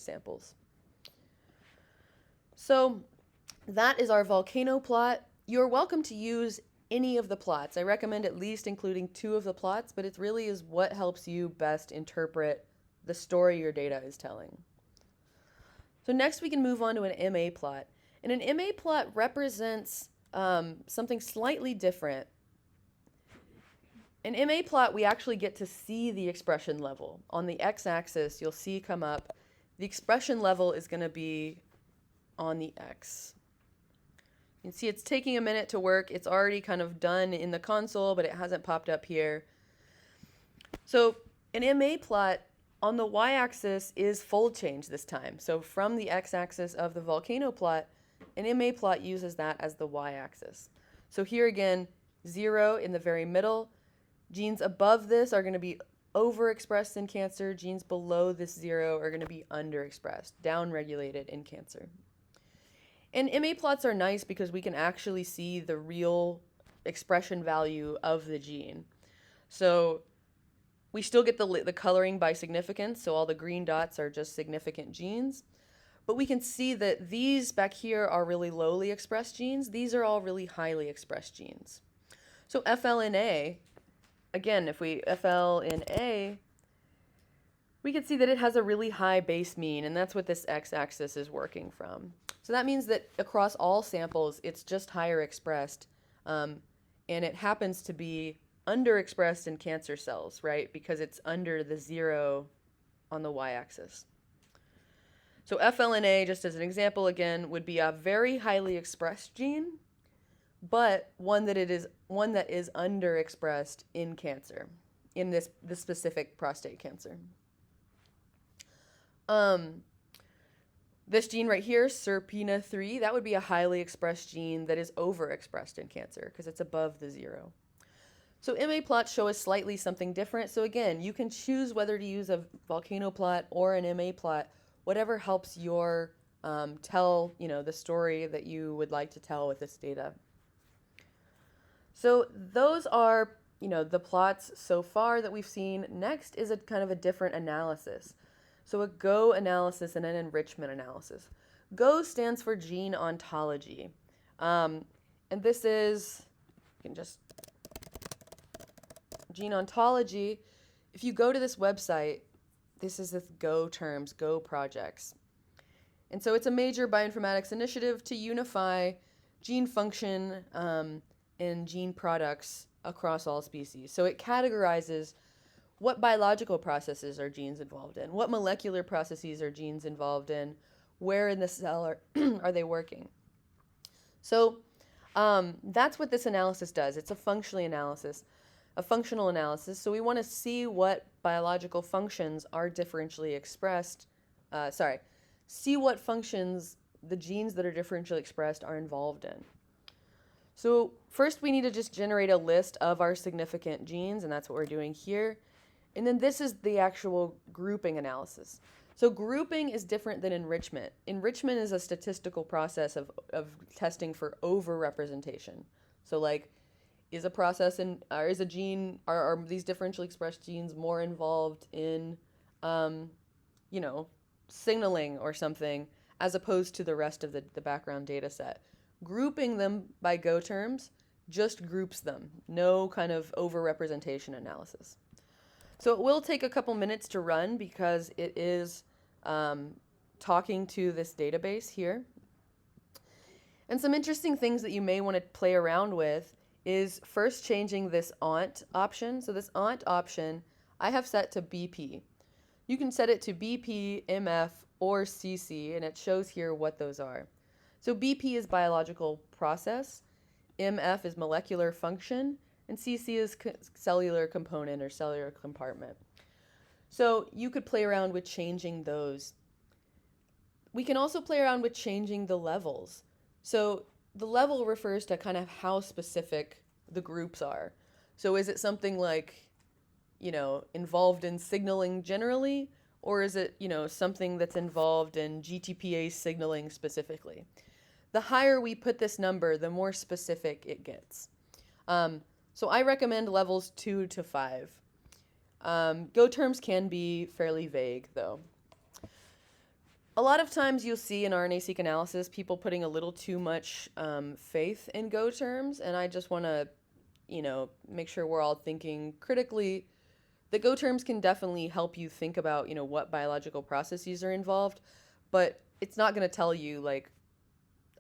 samples. So that is our volcano plot. You're welcome to use any of the plots. I recommend at least including 2 of the plots, but it really is what helps you best interpret the story your data is telling. So next we can move on to an MA plot. And an MA plot represents something slightly different. In MA plot, we actually get to see the expression level. On the x-axis, you'll see come up, the expression level is going to be on the x. You can see it's taking a minute to work. It's already kind of done in the console, but it hasn't popped up here. So an MA plot on the y-axis is fold change this time. So from the x-axis of the volcano plot, an MA plot uses that as the y-axis. So here again, 0 in the very middle. Genes above this are going to be overexpressed in cancer. Genes below this 0 are going to be underexpressed, downregulated in cancer. And MA plots are nice because we can actually see the real expression value of the gene. So we still get the coloring by significance, so all the green dots are just significant genes. But we can see that these back here are really lowly expressed genes. These are all really highly expressed genes. So FLNA, again, if we FLNA, we can see that it has a really high base mean, and that's what this x-axis is working from. So that means that across all samples, it's just higher expressed, and it happens to be underexpressed in cancer cells, right? Because it's under the 0 on the y-axis. So FLNA, just as an example again, would be a very highly expressed gene, but one that is underexpressed in cancer, in this specific prostate cancer. This gene right here, SERPINA3, that would be a highly expressed gene that is overexpressed in cancer because it's above the 0. So MA plots show us slightly something different. So again, you can choose whether to use a volcano plot or an MA plot, whatever helps your tell, the story that you would like to tell with this data. So those are, the plots so far that we've seen. Next is a kind of a different analysis. So a GO analysis and an enrichment analysis. GO stands for gene ontology. And this is, you can just, gene ontology. If you go to this website, this is the GO terms, GO projects. And so it's a major bioinformatics initiative to unify gene function and gene products across all species. So it categorizes what biological processes are genes involved in, what molecular processes are genes involved in, where in the cell are they working. So that's what this analysis does. It's a functional analysis. So we want to see what biological functions are differentially expressed, see what functions the genes that are differentially expressed are involved in. So first we need to just generate a list of our significant genes, and that's what we're doing here. And then this is the actual grouping analysis. So grouping is different than enrichment. Enrichment is a statistical process of testing for overrepresentation. So like, is a process or is a gene, are these differentially expressed genes more involved in, signaling or something, as opposed to the rest of the background data set. Grouping them by GO terms just groups them. No kind of overrepresentation analysis. So it will take a couple minutes to run because it is talking to this database here. And some interesting things that you may want to play around with is first changing this ONT option. So this ONT option I have set to BP. You can set it to BP, MF, or CC, and it shows here what those are. So BP is biological process, MF is molecular function, and CC is cellular component or cellular compartment. So you could play around with changing those. We can also play around with changing the levels. So the level refers to kind of how specific the groups are. So is it something like, involved in signaling generally, or is it, something that's involved in GTPase signaling specifically? The higher we put this number, the more specific it gets. So I recommend levels 2 to 5. Go terms can be fairly vague, though. A lot of times you'll see in RNA-seq analysis people putting a little too much faith in Go terms, and I just want to, make sure we're all thinking critically. The Go terms can definitely help you think about, what biological processes are involved, but it's not going to tell you like,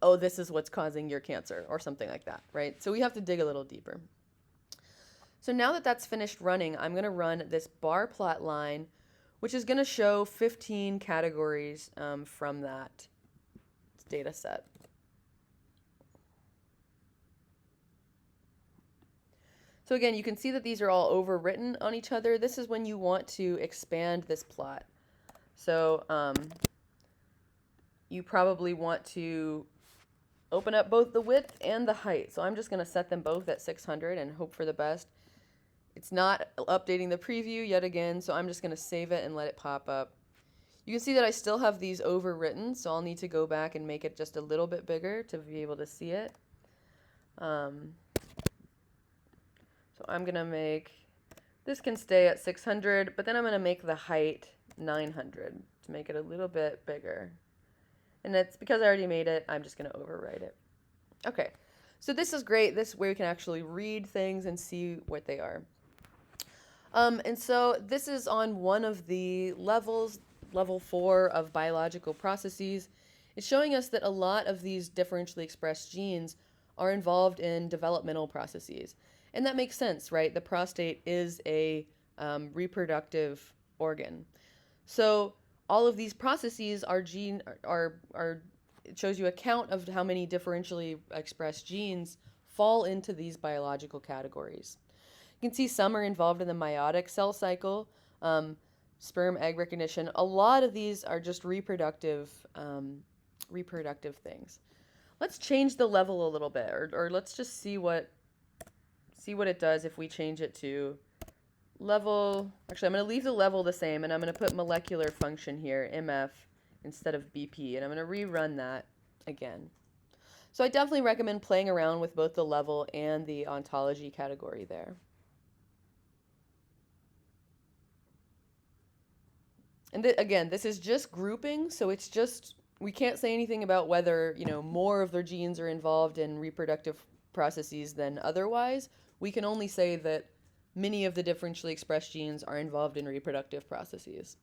oh, this is what's causing your cancer or something like that, right? So we have to dig a little deeper. So now that that's finished running, I'm going to run this bar plot line, which is going to show 15 categories from that data set. So again, you can see that these are all overwritten on each other. This is when you want to expand this plot. So you probably want to open up both the width and the height. So I'm just going to set them both at 600 and hope for the best. It's not updating the preview yet again, so I'm just going to save it and let it pop up. You can see that I still have these overwritten, so I'll need to go back and make it just a little bit bigger to be able to see it. So I'm going to make, this can stay at 600, but then I'm going to make the height 900 to make it a little bit bigger. And it's because I already made it, I'm just going to overwrite it. Okay, so this is great. This way we can actually read things and see what they are. And so this is on one of the levels, level 4 of biological processes. It's showing us that a lot of these differentially expressed genes are involved in developmental processes. And that makes sense, right? The prostate is a reproductive organ. So all of these processes it shows you a count of how many differentially expressed genes fall into these biological categories. You can see some are involved in the meiotic cell cycle, sperm egg recognition. A lot of these are just reproductive things. Let's change the level a little bit, or let's just see what it does if we change it to level. Actually, I'm going to leave the level the same, and I'm going to put molecular function here, MF, instead of BP, and I'm going to rerun that again. So I definitely recommend playing around with both the level and the ontology category there. And again, this is just grouping, so it's just, we can't say anything about whether, more of their genes are involved in reproductive processes than otherwise. We can only say that many of the differentially expressed genes are involved in reproductive processes.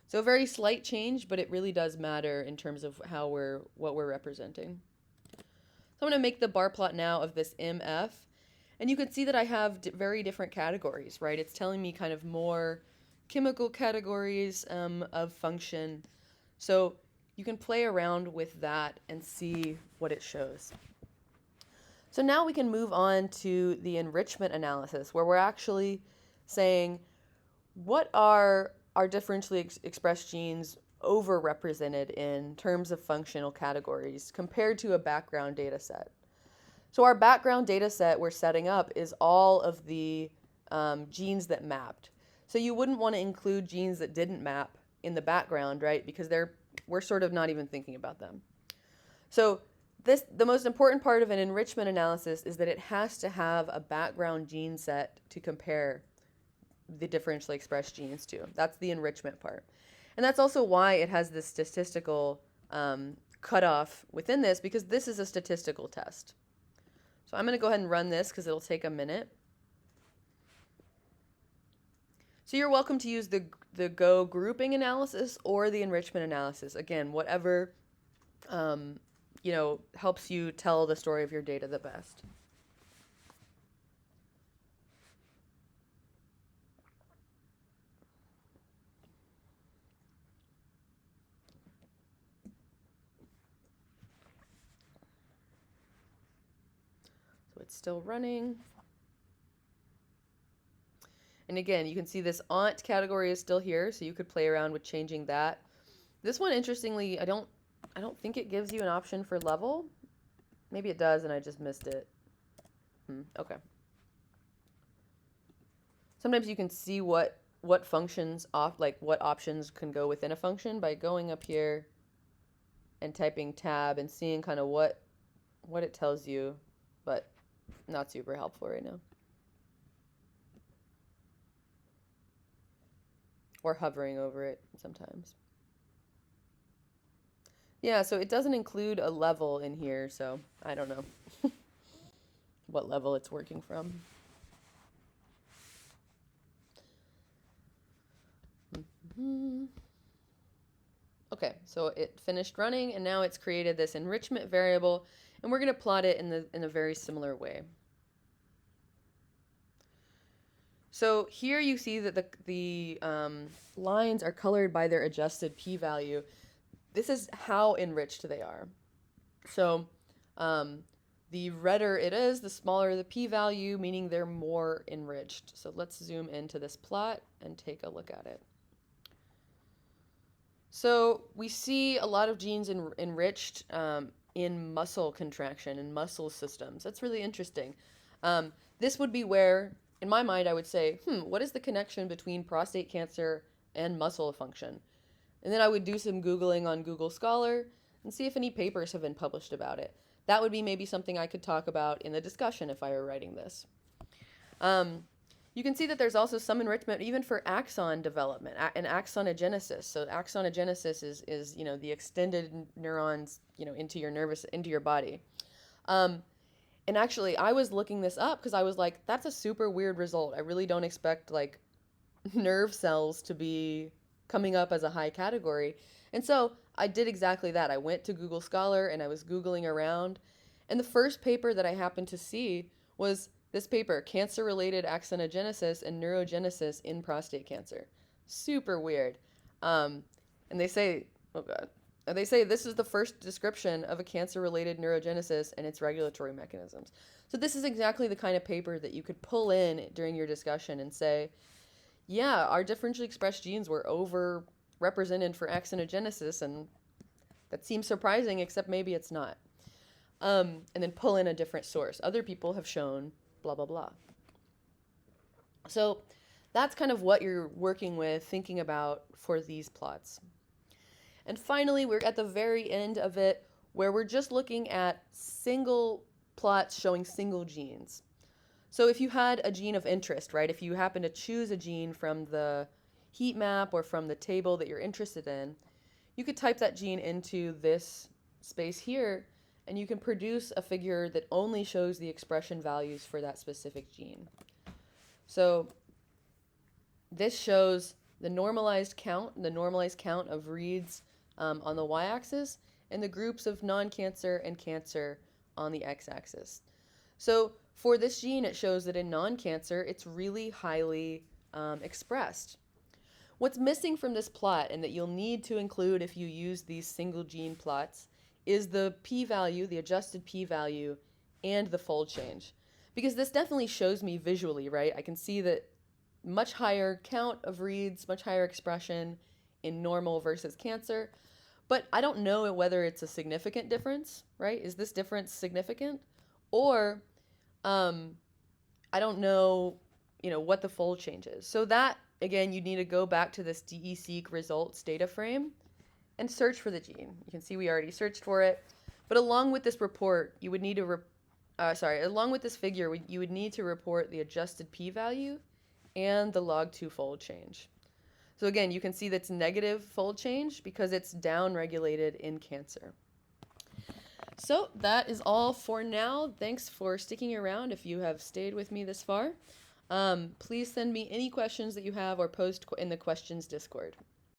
So a very slight change, but it really does matter in terms of what we're representing. So I'm going to make the bar plot now of this MF, and you can see that I have very different categories, right? It's telling me kind of more chemical categories of function. So you can play around with that and see what it shows. So now we can move on to the enrichment analysis, where we're actually saying, what are our differentially expressed genes overrepresented in terms of functional categories compared to a background data set? So our background data set we're setting up is all of the genes that mapped. So you wouldn't want to include genes that didn't map in the background, right? Because we're sort of not even thinking about them. So the most important part of an enrichment analysis is that it has to have a background gene set to compare the differentially expressed genes to. That's the enrichment part. And that's also why it has this statistical cutoff within this, because this is a statistical test. So I'm going to go ahead and run this because it'll take a minute. So you're welcome to use the Go grouping analysis or the enrichment analysis. Again, whatever helps you tell the story of your data the best. So it's still running. And again, you can see this aunt category is still here, so you could play around with changing that. This one, interestingly, I don't think it gives you an option for level. Maybe it does, and I just missed it. Okay. Sometimes you can see what functions what options can go within a function by going up here and typing tab and seeing kind of what it tells you, but not super helpful right now. Or hovering over it sometimes. Yeah, so it doesn't include a level in here, so I don't know what level it's working from. Okay, so it finished running, and now it's created this enrichment variable, and we're going to plot it in a very similar way. So here you see that the lines are colored by their adjusted p-value. This is how enriched they are. So the redder it is, the smaller the p-value, meaning they're more enriched. So let's zoom into this plot and take a look at it. So we see a lot of genes enriched in muscle contraction and muscle systems. That's really interesting. This would be where, in my mind, I would say, what is the connection between prostate cancer and muscle function? And then I would do some Googling on Google Scholar and see if any papers have been published about it. That would be maybe something I could talk about in the discussion if I were writing this. You can see that there's also some enrichment even for axon development and axonogenesis. So axonogenesis is the extended neurons into your body. And actually, I was looking this up because I was like, that's a super weird result. I really don't expect like nerve cells to be coming up as a high category. And so I did exactly that. I went to Google Scholar and I was Googling around. And the first paper that I happened to see was this paper, Cancer-Related Axonogenesis and Neurogenesis in Prostate Cancer. Super weird. And they say, oh God, they say this is the first description of a cancer-related neurogenesis and its regulatory mechanisms. So this is exactly the kind of paper that you could pull in during your discussion and say, yeah, our differentially expressed genes were overrepresented for axonogenesis, and that seems surprising, except maybe it's not. And then pull in a different source. Other people have shown blah, blah, blah. So that's kind of what you're working with, thinking about for these plots. And finally, we're at the very end of it, where we're just looking at single plots showing single genes. So if you had a gene of interest, right, if you happen to choose a gene from the heat map or from the table that you're interested in, you could type that gene into this space here, and you can produce a figure that only shows the expression values for that specific gene. So this shows the normalized count of reads on the y-axis, and the groups of non-cancer and cancer on the x-axis. So for this gene, it shows that in non-cancer, it's really highly expressed. What's missing from this plot, and that you'll need to include if you use these single gene plots, is the p-value, the adjusted p-value, and the fold change. Because this definitely shows me visually, right? I can see that much higher count of reads, much higher expression in normal versus cancer, but I don't know whether it's a significant difference, right? Is this difference significant? Or I don't know, what the fold change is. So that, again, you need to go back to this DESeq results data frame and search for the gene. You can see we already searched for it. But along with this report, you would need to, along with this figure, you would need to report the adjusted p-value and the log2 fold change. So again, you can see that's negative fold change because it's down-regulated in cancer. So that is all for now. Thanks for sticking around if you have stayed with me this far. Please send me any questions that you have or post in the questions Discord.